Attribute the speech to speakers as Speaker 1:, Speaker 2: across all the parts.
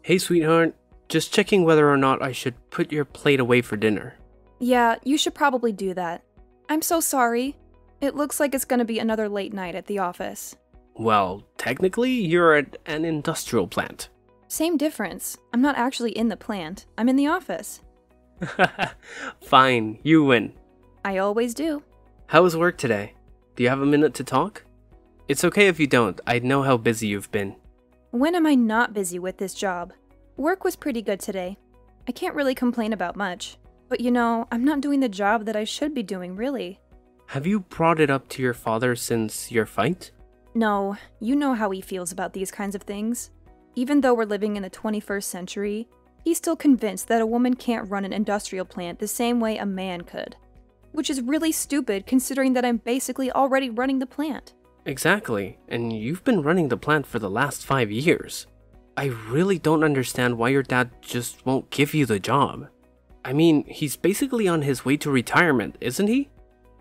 Speaker 1: Hey, sweetheart. Just checking whether or not I should put your plate away for dinner.
Speaker 2: Yeah, you should probably do that. I'm so sorry. It looks like it's gonna be another late night at the office.
Speaker 1: Well, technically, you're at an industrial plant.
Speaker 2: Same difference. I'm not actually in the plant. I'm in the office.
Speaker 1: Fine, you win.
Speaker 2: I always do.
Speaker 1: How was work today? Do you have a minute to talk? It's okay if you don't. I know how busy you've been.
Speaker 2: When am I not busy with this job? Work was pretty good today. I can't really complain about much. But you know, I'm not doing the job that I should be doing, really.
Speaker 1: Have you brought it up to your father since your fight?
Speaker 2: No, you know how he feels about these kinds of things. Even though we're living in the 21st century, he's still convinced that a woman can't run an industrial plant the same way a man could. Which is really stupid considering that I'm basically already running the plant.
Speaker 1: Exactly, and you've been running the plant for the last 5 years. I really don't understand why your dad just won't give you the job. I mean, he's basically on his way to retirement, isn't he?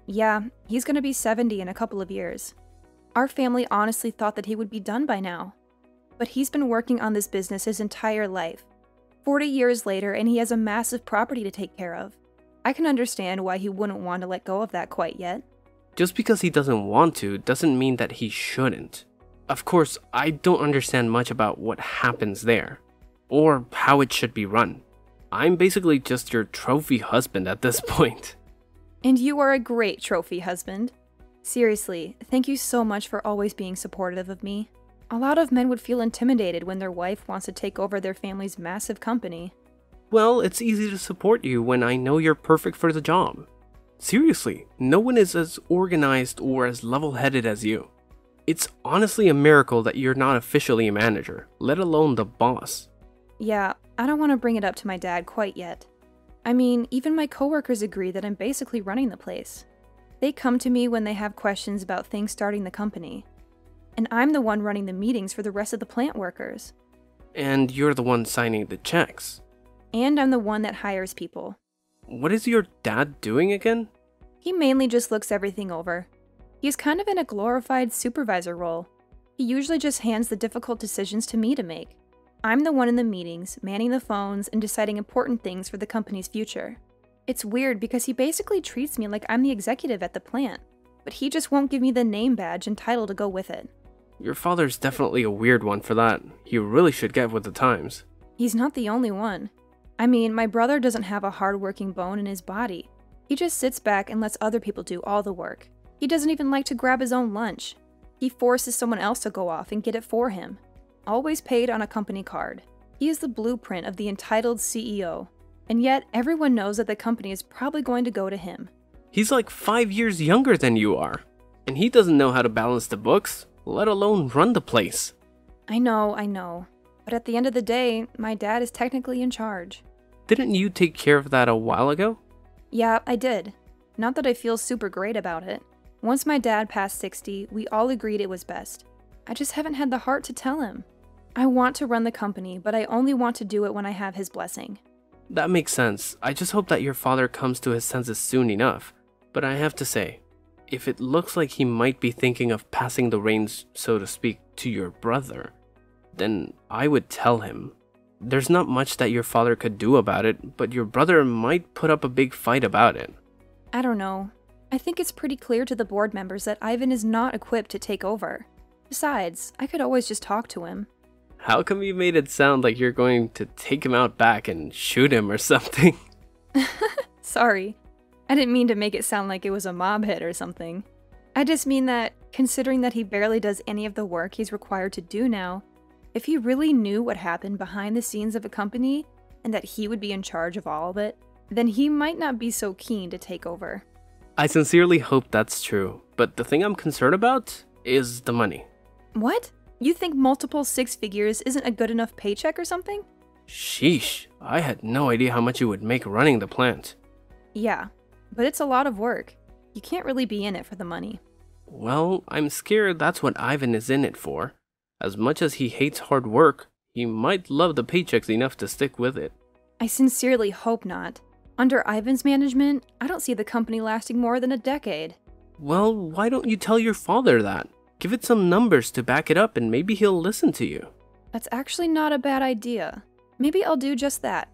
Speaker 2: Yeah, he's gonna be 70 in a couple of years. Our family honestly thought that he would be done by now. But he's been working on this business his entire life. 40 years later, and he has a massive property to take care of. I can understand why he wouldn't want to let go of that quite yet.
Speaker 1: Just because he doesn't want to doesn't mean that he shouldn't. Of course, I don't understand much about what happens there, or how it should be run. I'm basically just your trophy husband at this point.
Speaker 2: And you are a great trophy husband. Seriously, thank you so much for always being supportive of me. A lot of men would feel intimidated when their wife wants to take over their family's massive company.
Speaker 1: Well, it's easy to support you when I know you're perfect for the job. Seriously, no one is as organized or as level-headed as you. It's honestly a miracle that you're not officially a manager, let alone the boss.
Speaker 2: Yeah, I don't want to bring it up to my dad quite yet. I mean, even my coworkers agree that I'm basically running the place. They come to me when they have questions about things starting the company. And I'm the one running the meetings for the rest of the plant workers.
Speaker 1: And you're the one signing the checks.
Speaker 2: And I'm the one that hires people.
Speaker 1: What is your dad doing again?
Speaker 2: He mainly just looks everything over. He's kind of in a glorified supervisor role. He usually just hands the difficult decisions to me to make. I'm the one in the meetings, manning the phones, and deciding important things for the company's future. It's weird because he basically treats me like I'm the executive at the plant, but he just won't give me the name badge and title to go with it.
Speaker 1: Your father's definitely a weird one for that. He really should get with the times.
Speaker 2: He's not the only one. I mean, my brother doesn't have a hard-working bone in his body. He just sits back and lets other people do all the work. He doesn't even like to grab his own lunch. He forces someone else to go off and get it for him. Always paid on a company card. He is the blueprint of the entitled CEO. And yet, everyone knows that the company is probably going to go to him.
Speaker 1: He's like 5 years younger than you are. And he doesn't know how to balance the books, let alone run the place.
Speaker 2: I know. But at the end of the day, my dad is technically in charge.
Speaker 1: Didn't you take care of that a while ago?
Speaker 2: Yeah, I did. Not that I feel super great about it. Once my dad passed 60, we all agreed it was best. I just haven't had the heart to tell him. I want to run the company, but I only want to do it when I have his blessing.
Speaker 1: That makes sense. I just hope that your father comes to his senses soon enough. But I have to say, if it looks like he might be thinking of passing the reins, so to speak, to your brother, then I would tell him. There's not much that your father could do about it, but your brother might put up a big fight about it.
Speaker 2: I don't know. I think it's pretty clear to the board members that Ivan is not equipped to take over. Besides, I could always just talk to him.
Speaker 1: How come you made it sound like you're going to take him out back and shoot him or something?
Speaker 2: Sorry. I didn't mean to make it sound like it was a mob hit or something. I just mean that, considering that he barely does any of the work he's required to do now, if he really knew what happened behind the scenes of a company, and that he would be in charge of all of it, then he might not be so keen to take over.
Speaker 1: I sincerely hope that's true, but the thing I'm concerned about is the money.
Speaker 2: What? You think multiple six figures isn't a good enough paycheck or something?
Speaker 1: Sheesh, I had no idea how much you would make running the plant.
Speaker 2: Yeah, but it's a lot of work. You can't really be in it for the money.
Speaker 1: Well, I'm scared that's what Ivan is in it for. As much as he hates hard work, he might love the paychecks enough to stick with it.
Speaker 2: I sincerely hope not. Under Ivan's management, I don't see the company lasting more than a decade.
Speaker 1: Well, why don't you tell your father that? Give it some numbers to back it up and maybe he'll listen to you.
Speaker 2: That's actually not a bad idea. Maybe I'll do just that.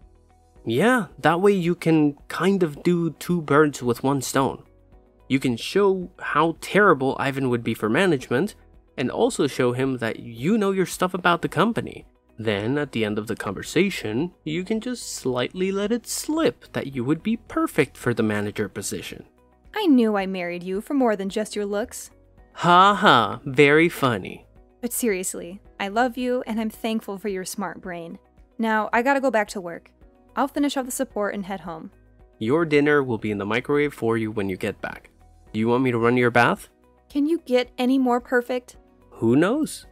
Speaker 1: Yeah, that way you can kind of do two birds with one stone. You can show how terrible Ivan would be for management, and also show him that you know your stuff about the company. Then, at the end of the conversation, you can just slightly let it slip that you would be perfect for the manager position.
Speaker 2: I knew I married you for more than just your looks.
Speaker 1: Ha ha, very funny.
Speaker 2: But seriously, I love you and I'm thankful for your smart brain. Now, I gotta go back to work. I'll finish off the support and head home.
Speaker 1: Your dinner will be in the microwave for you when you get back. Do you want me to run your bath?
Speaker 2: Can you get any more perfect?
Speaker 1: Who knows?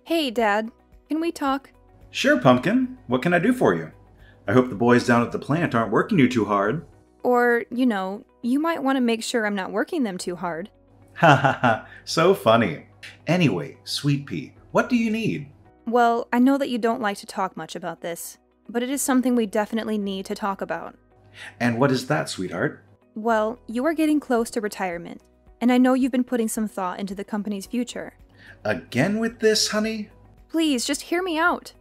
Speaker 2: Hey, Dad. Can we talk?
Speaker 3: Sure, Pumpkin. What can I do for you? I hope the boys down at the plant aren't working you too hard.
Speaker 2: Or, you might want to make sure I'm not working them too hard.
Speaker 3: Ha ha ha, so funny. Anyway, Sweet Pea, what do you need?
Speaker 2: Well, I know that you don't like to talk much about this, but it is something we definitely need to talk about.
Speaker 3: And what is that, sweetheart?
Speaker 2: Well, you are getting close to retirement, and I know you've been putting some thought into the company's future.
Speaker 3: Again with this, honey?
Speaker 2: Please, just hear me out.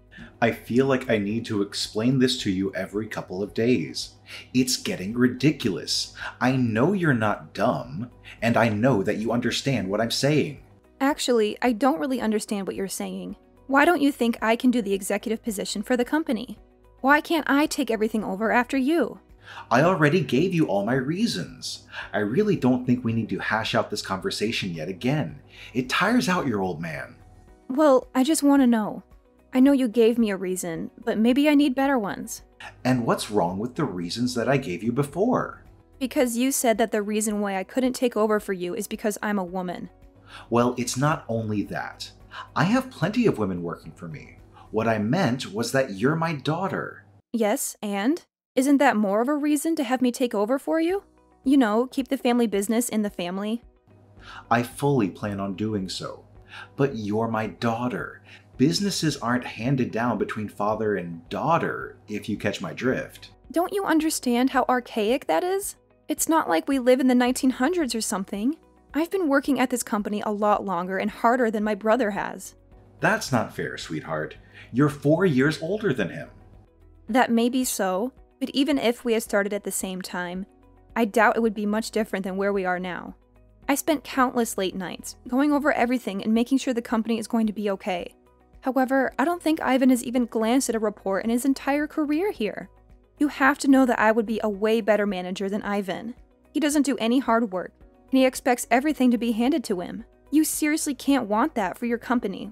Speaker 3: I feel like I need to explain this to you every couple of days. It's getting ridiculous. I know you're not dumb, and I know that you understand what I'm saying.
Speaker 2: Actually, I don't really understand what you're saying. Why don't you think I can do the executive position for the company? Why can't I take everything over after you?
Speaker 3: I already gave you all my reasons. I really don't think we need to hash out this conversation yet again. It tires out your old man.
Speaker 2: Well, I just want to know. I know you gave me a reason, but maybe I need better ones.
Speaker 3: And what's wrong with the reasons that I gave you before?
Speaker 2: Because you said that the reason why I couldn't take over for you is because I'm a woman.
Speaker 3: Well, it's not only that. I have plenty of women working for me. What I meant was that you're my daughter.
Speaker 2: Yes, and? Isn't that more of a reason to have me take over for you? Keep the family business in the family.
Speaker 3: I fully plan on doing so. But you're my daughter. Businesses aren't handed down between father and daughter, if you catch my drift.
Speaker 2: Don't you understand how archaic that is? It's not like we live in the 1900s or something. I've been working at this company a lot longer and harder than my brother has.
Speaker 3: That's not fair, sweetheart. You're 4 years older than him.
Speaker 2: That may be so, but even if we had started at the same time, I doubt it would be much different than where we are now. I spent countless late nights, going over everything and making sure the company is going to be okay. However, I don't think Ivan has even glanced at a report in his entire career here. You have to know that I would be a way better manager than Ivan. He doesn't do any hard work, and he expects everything to be handed to him. You seriously can't want that for your company.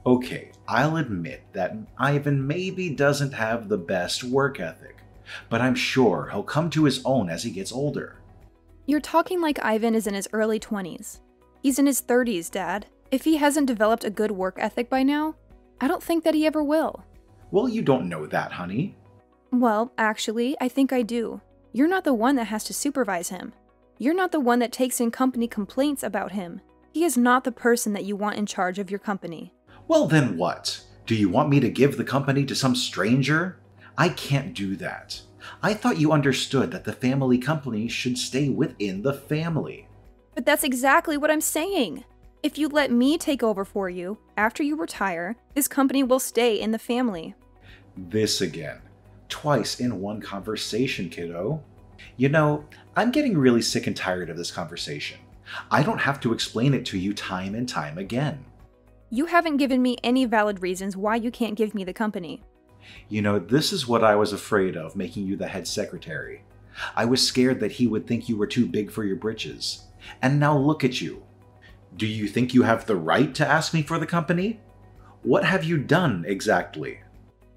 Speaker 3: Okay, I'll admit that Ivan maybe doesn't have the best work ethic, but I'm sure he'll come to his own as he gets older.
Speaker 2: You're talking like Ivan is in his early 20s. He's in his 30s, Dad. If he hasn't developed a good work ethic by now, I don't think that he ever will.
Speaker 3: Well, you don't know that, honey.
Speaker 2: Well, actually, I think I do. You're not the one that has to supervise him. You're not the one that takes in company complaints about him. He is not the person that you want in charge of your company.
Speaker 3: Well, then what? Do you want me to give the company to some stranger? I can't do that. I thought you understood that the family company should stay within the family.
Speaker 2: But that's exactly what I'm saying. If you let me take over for you, after you retire, this company will stay in the family.
Speaker 3: This again. Twice in one conversation, kiddo. I'm getting really sick and tired of this conversation. I don't have to explain it to you time and time again.
Speaker 2: You haven't given me any valid reasons why you can't give me the company.
Speaker 3: This is what I was afraid of making you the head secretary. I was scared that he would think you were too big for your britches. And now look at you. Do you think you have the right to ask me for the company? What have you done exactly?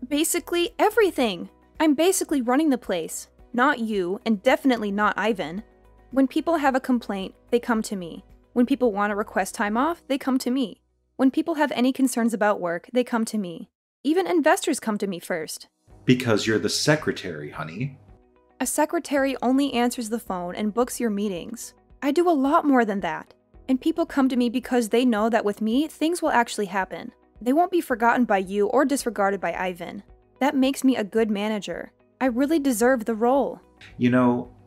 Speaker 2: Basically everything. I'm basically running the place. Not you, and definitely not Ivan. When people have a complaint, they come to me. When people want to request time off, they come to me. When people have any concerns about work, they come to me. Even investors come to me first.
Speaker 3: Because you're the secretary, honey.
Speaker 2: A secretary only answers the phone and books your meetings. I do a lot more than that. And people come to me because they know that with me, things will actually happen. They won't be forgotten by you or disregarded by Ivan. That makes me a good manager. I really deserve the role.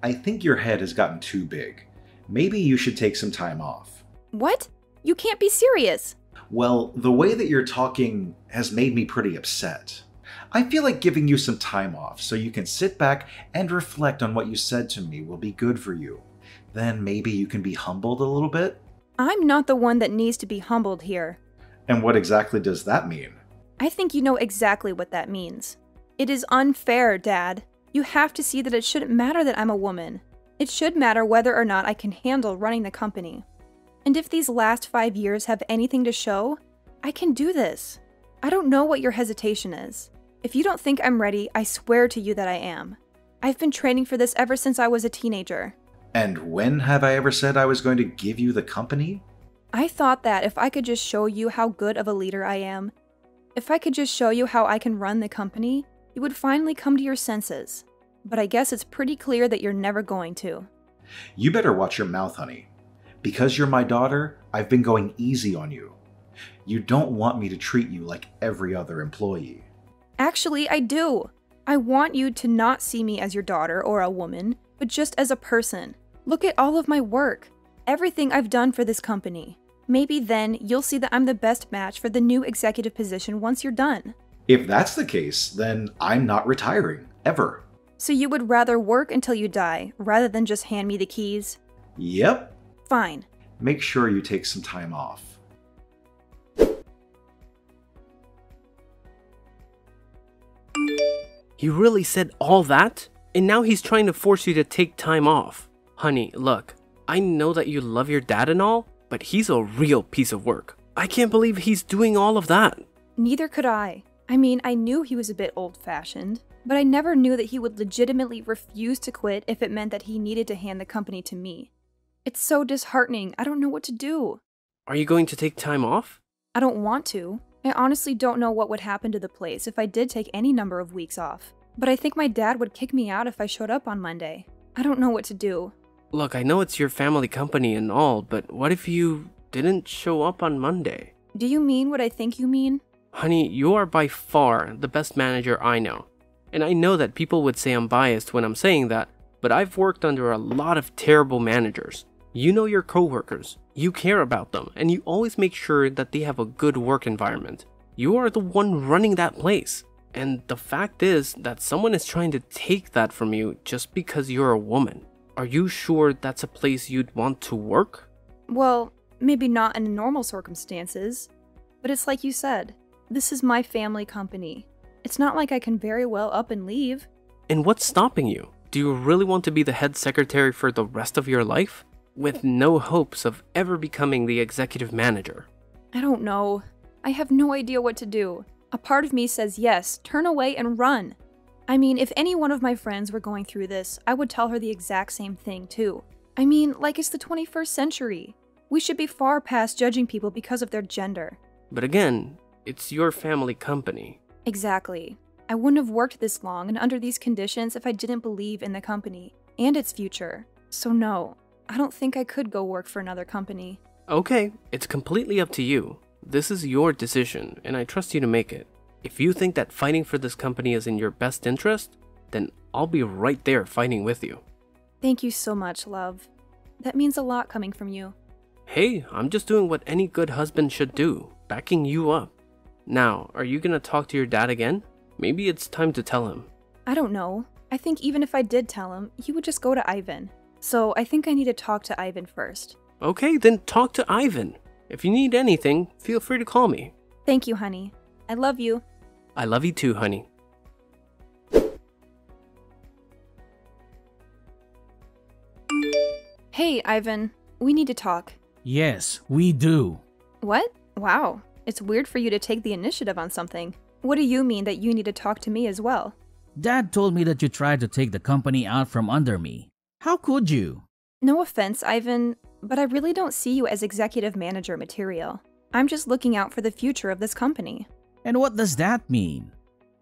Speaker 3: I think your head has gotten too big. Maybe you should take some time off.
Speaker 2: What? You can't be serious.
Speaker 3: Well, the way that you're talking has made me pretty upset. I feel like giving you some time off so you can sit back and reflect on what you said to me will be good for you. Then maybe you can be humbled a little bit?
Speaker 2: I'm not the one that needs to be humbled here.
Speaker 3: And what exactly does that mean?
Speaker 2: I think you know exactly what that means. It is unfair, Dad. You have to see that it shouldn't matter that I'm a woman. It should matter whether or not I can handle running the company. And if these last 5 years have anything to show, I can do this. I don't know what your hesitation is. If you don't think I'm ready, I swear to you that I am. I've been training for this ever since I was a teenager.
Speaker 3: And when have I ever said I was going to give you the company?
Speaker 2: I thought that if I could just show you how good of a leader I am, if I could just show you how I can run the company, you would finally come to your senses. But I guess it's pretty clear that you're never going to.
Speaker 3: You better watch your mouth, honey. Because you're my daughter, I've been going easy on you. You don't want me to treat you like every other employee.
Speaker 2: Actually, I do. I want you to not see me as your daughter or a woman, but just as a person. Look at all of my work, everything I've done for this company. Maybe then you'll see that I'm the best match for the new executive position once you're done.
Speaker 3: If that's the case, then I'm not retiring, ever.
Speaker 2: So you would rather work until you die, rather than just hand me the keys?
Speaker 3: Yep.
Speaker 2: Fine.
Speaker 3: Make sure you take some time off.
Speaker 1: He really said all that? And now he's trying to force you to take time off. Honey, look, I know that you love your dad and all, but he's a real piece of work. I can't believe he's doing all of that.
Speaker 2: Neither could I. I mean, I knew he was a bit old-fashioned, but I never knew that he would legitimately refuse to quit if it meant that he needed to hand the company to me. It's so disheartening. I don't know what to do.
Speaker 1: Are you going to take time off?
Speaker 2: I don't want to. I honestly don't know what would happen to the place if I did take any number of weeks off. But I think my dad would kick me out if I showed up on Monday. I don't know what to do.
Speaker 1: Look, I know it's your family company and all, but what if you didn't show up on Monday?
Speaker 2: Do you mean what I think you mean?
Speaker 1: Honey, you are by far the best manager I know. And I know that people would say I'm biased when I'm saying that, but I've worked under a lot of terrible managers. You know your coworkers, you care about them, and you always make sure that they have a good work environment. You are the one running that place. And the fact is that someone is trying to take that from you just because you're a woman. Are you sure that's a place you'd want to work?
Speaker 2: Well, maybe not in normal circumstances. But it's like you said, this is my family company. It's not like I can very well up and leave.
Speaker 1: And what's stopping you? Do you really want to be the head secretary for the rest of your life? With no hopes of ever becoming the executive manager?
Speaker 2: I don't know. I have no idea what to do. A part of me says yes, turn away and run. I mean, if any one of my friends were going through this, I would tell her the exact same thing too. I mean, like it's the 21st century. We should be far past judging people because of their gender.
Speaker 1: But again, it's your family company.
Speaker 2: Exactly. I wouldn't have worked this long and under these conditions if I didn't believe in the company and its future. So no, I don't think I could go work for another company.
Speaker 1: Okay, it's completely up to you. This is your decision, and I trust you to make it. If you think that fighting for this company is in your best interest, then I'll be right there fighting with you.
Speaker 2: Thank you so much, love. That means a lot coming from you.
Speaker 1: Hey, I'm just doing what any good husband should do, backing you up. Now, are you gonna talk to your dad again? Maybe it's time to tell him.
Speaker 2: I don't know. I think even if I did tell him, he would just go to Ivan. So I think I need to talk to Ivan first.
Speaker 1: Okay, then talk to Ivan. If you need anything, feel free to call me.
Speaker 2: Thank you, honey. I love you.
Speaker 1: I love you too, honey.
Speaker 2: Hey, Ivan. We need to talk.
Speaker 4: Yes, we do.
Speaker 2: What? Wow. It's weird for you to take the initiative on something. What do you mean that you need to talk to me as well?
Speaker 4: Dad told me that you tried to take the company out from under me. How could you?
Speaker 2: No offense, Ivan, but I really don't see you as executive manager material. I'm just looking out for the future of this company.
Speaker 4: And what does that mean?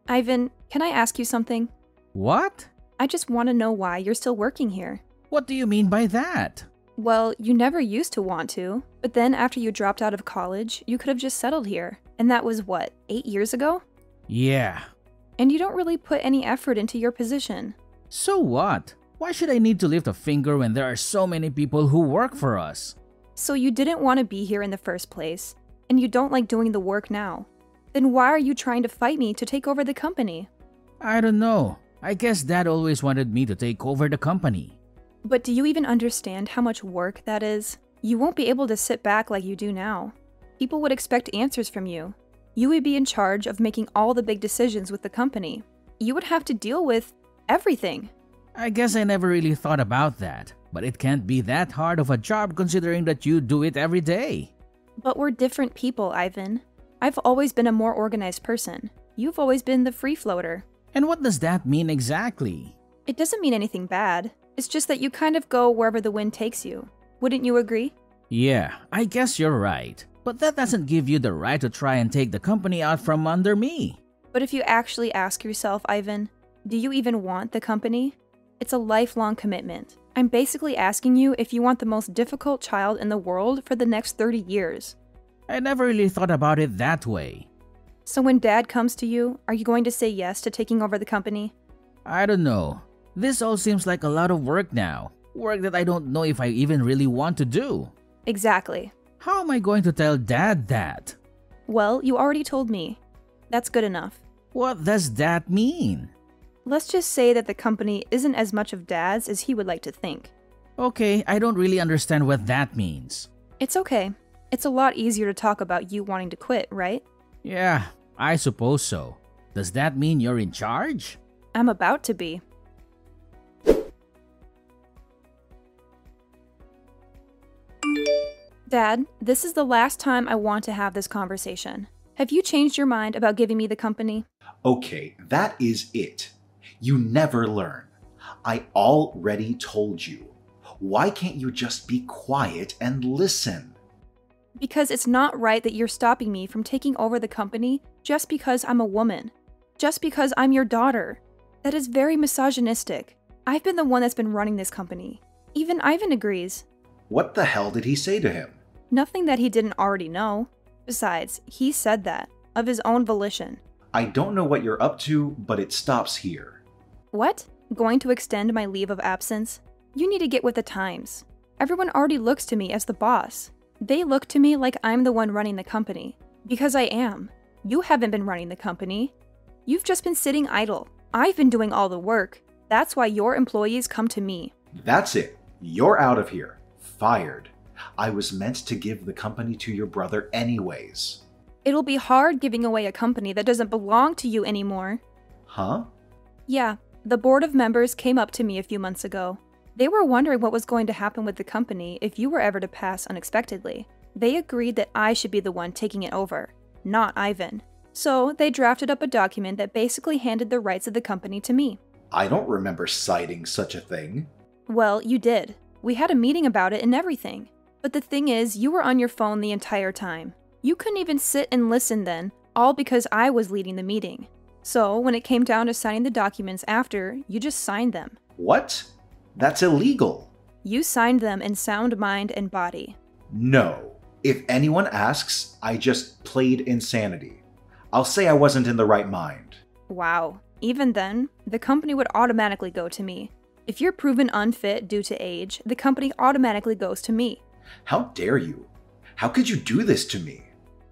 Speaker 2: Ivan, can I ask you something?
Speaker 4: What?
Speaker 2: I just want to know why you're still working here.
Speaker 4: What do you mean by that?
Speaker 2: Well, you never used to want to, but then after you dropped out of college, you could have just settled here. And that was what, 8 years ago?
Speaker 4: Yeah.
Speaker 2: And you don't really put any effort into your position.
Speaker 4: So what? Why should I need to lift a finger when there are so many people who work for us?
Speaker 2: So you didn't want to be here in the first place, and you don't like doing the work now. Then why are you trying to fight me to take over the company?
Speaker 4: I don't know. I guess Dad always wanted me to take over the company.
Speaker 2: But do you even understand how much work that is? You won't be able to sit back like you do now. People would expect answers from you. You would be in charge of making all the big decisions with the company. You would have to deal with everything.
Speaker 4: I guess I never really thought about that, but it can't be that hard of a job considering that you do it every day.
Speaker 2: But we're different people, Ivan. I've always been a more organized person. You've always been the free floater.
Speaker 4: And what does that mean exactly?
Speaker 2: It doesn't mean anything bad. It's just that you kind of go wherever the wind takes you. Wouldn't you agree?
Speaker 4: Yeah, I guess you're right. But that doesn't give you the right to try and take the company out from under me.
Speaker 2: But if you actually ask yourself, Ivan, do you even want the company? It's a lifelong commitment. I'm basically asking you if you want the most difficult child in the world for the next 30 years.
Speaker 4: I never really thought about it that way.
Speaker 2: So when Dad comes to you, are you going to say yes to taking over the company?
Speaker 4: I don't know. This all seems like a lot of work now. Work that I don't know if I even really want to do.
Speaker 2: Exactly.
Speaker 4: How am I going to tell Dad that?
Speaker 2: Well, you already told me. That's good enough.
Speaker 4: What does that mean?
Speaker 2: Let's just say that the company isn't as much of Dad's as he would like to think.
Speaker 4: Okay, I don't really understand what that means.
Speaker 2: It's okay. It's a lot easier to talk about you wanting to quit, right?
Speaker 4: Yeah, I suppose so. Does that mean you're in charge?
Speaker 2: I'm about to be. Dad, this is the last time I want to have this conversation. Have you changed your mind about giving me the company?
Speaker 3: Okay, that is it. You never learn. I already told you. Why can't you just be quiet and listen?
Speaker 2: Because it's not right that you're stopping me from taking over the company just because I'm a woman. Just because I'm your daughter. That is very misogynistic. I've been the one that's been running this company. Even Ivan agrees.
Speaker 3: What the hell did he say to him?
Speaker 2: Nothing that he didn't already know. Besides, he said that, of his own volition.
Speaker 3: I don't know what you're up to, but it stops here.
Speaker 2: What? Going to extend my leave of absence? You need to get with the times. Everyone already looks to me as the boss. They look to me like I'm the one running the company. Because I am. You haven't been running the company. You've just been sitting idle. I've been doing all the work. That's why your employees come to me.
Speaker 3: That's it. You're out of here. Fired. I was meant to give the company to your brother anyways.
Speaker 2: It'll be hard giving away a company that doesn't belong to you anymore.
Speaker 3: Huh?
Speaker 2: Yeah, the board of members came up to me a few months ago. They were wondering what was going to happen with the company if you were ever to pass unexpectedly. They agreed that I should be the one taking it over, not Ivan. So they drafted up a document that basically handed the rights of the company to me.
Speaker 3: I don't remember citing such a thing.
Speaker 2: Well, you did. We had a meeting about it and everything. But the thing is, you were on your phone the entire time. You couldn't even sit and listen then, all because I was leading the meeting. So when it came down to signing the documents after, you just signed them.
Speaker 3: What? That's illegal.
Speaker 2: You signed them in sound mind and body.
Speaker 3: No. If anyone asks, I just played insanity. I'll say I wasn't in the right mind.
Speaker 2: Wow. Even then, the company would automatically go to me. If you're proven unfit due to age, the company automatically goes to me.
Speaker 3: How dare you? How could you do this to me?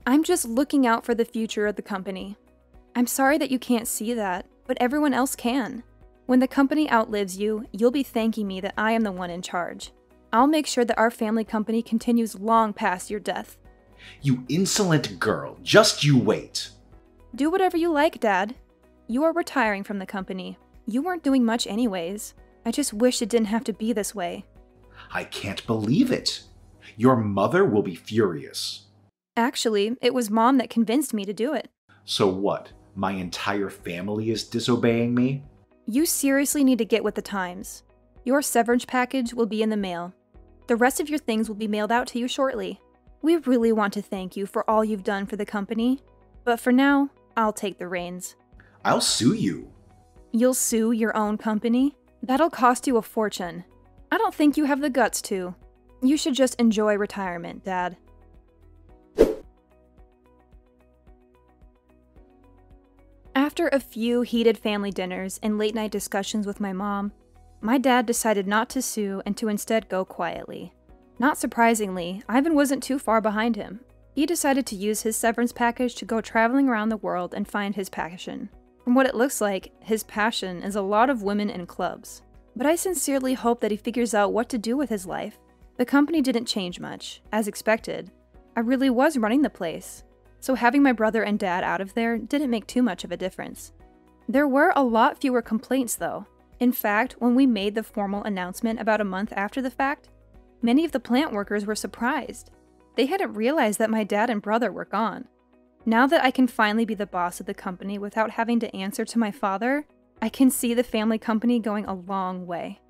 Speaker 2: I'm just looking out for the future of the company. I'm sorry that you can't see that, but everyone else can. When the company outlives you, you'll be thanking me that I am the one in charge. I'll make sure that our family company continues long past your death.
Speaker 3: You insolent girl, just you wait.
Speaker 2: Do whatever you like, Dad. You are retiring from the company. You weren't doing much anyways. I just wish it didn't have to be this way.
Speaker 3: I can't believe it. Your mother will be furious.
Speaker 2: Actually, it was Mom that convinced me to do it.
Speaker 3: So what? My entire family is disobeying me?
Speaker 2: You seriously need to get with the times. Your severance package will be in the mail. The rest of your things will be mailed out to you shortly. We really want to thank you for all you've done for the company. But for now, I'll take the reins.
Speaker 3: I'll sue you.
Speaker 2: You'll sue your own company? That'll cost you a fortune. I don't think you have the guts to. You should just enjoy retirement, Dad. After a few heated family dinners and late-night discussions with my mom, my dad decided not to sue and to instead go quietly. Not surprisingly, Ivan wasn't too far behind him. He decided to use his severance package to go traveling around the world and find his passion. From what it looks like, his passion is a lot of women and clubs. But I sincerely hope that he figures out what to do with his life. The company didn't change much, as expected. I really was running the place, so having my brother and dad out of there didn't make too much of a difference. There were a lot fewer complaints though. In fact, when we made the formal announcement about a month after the fact, many of the plant workers were surprised. They hadn't realized that my dad and brother were gone. Now that I can finally be the boss of the company without having to answer to my father, I can see the family company going a long way.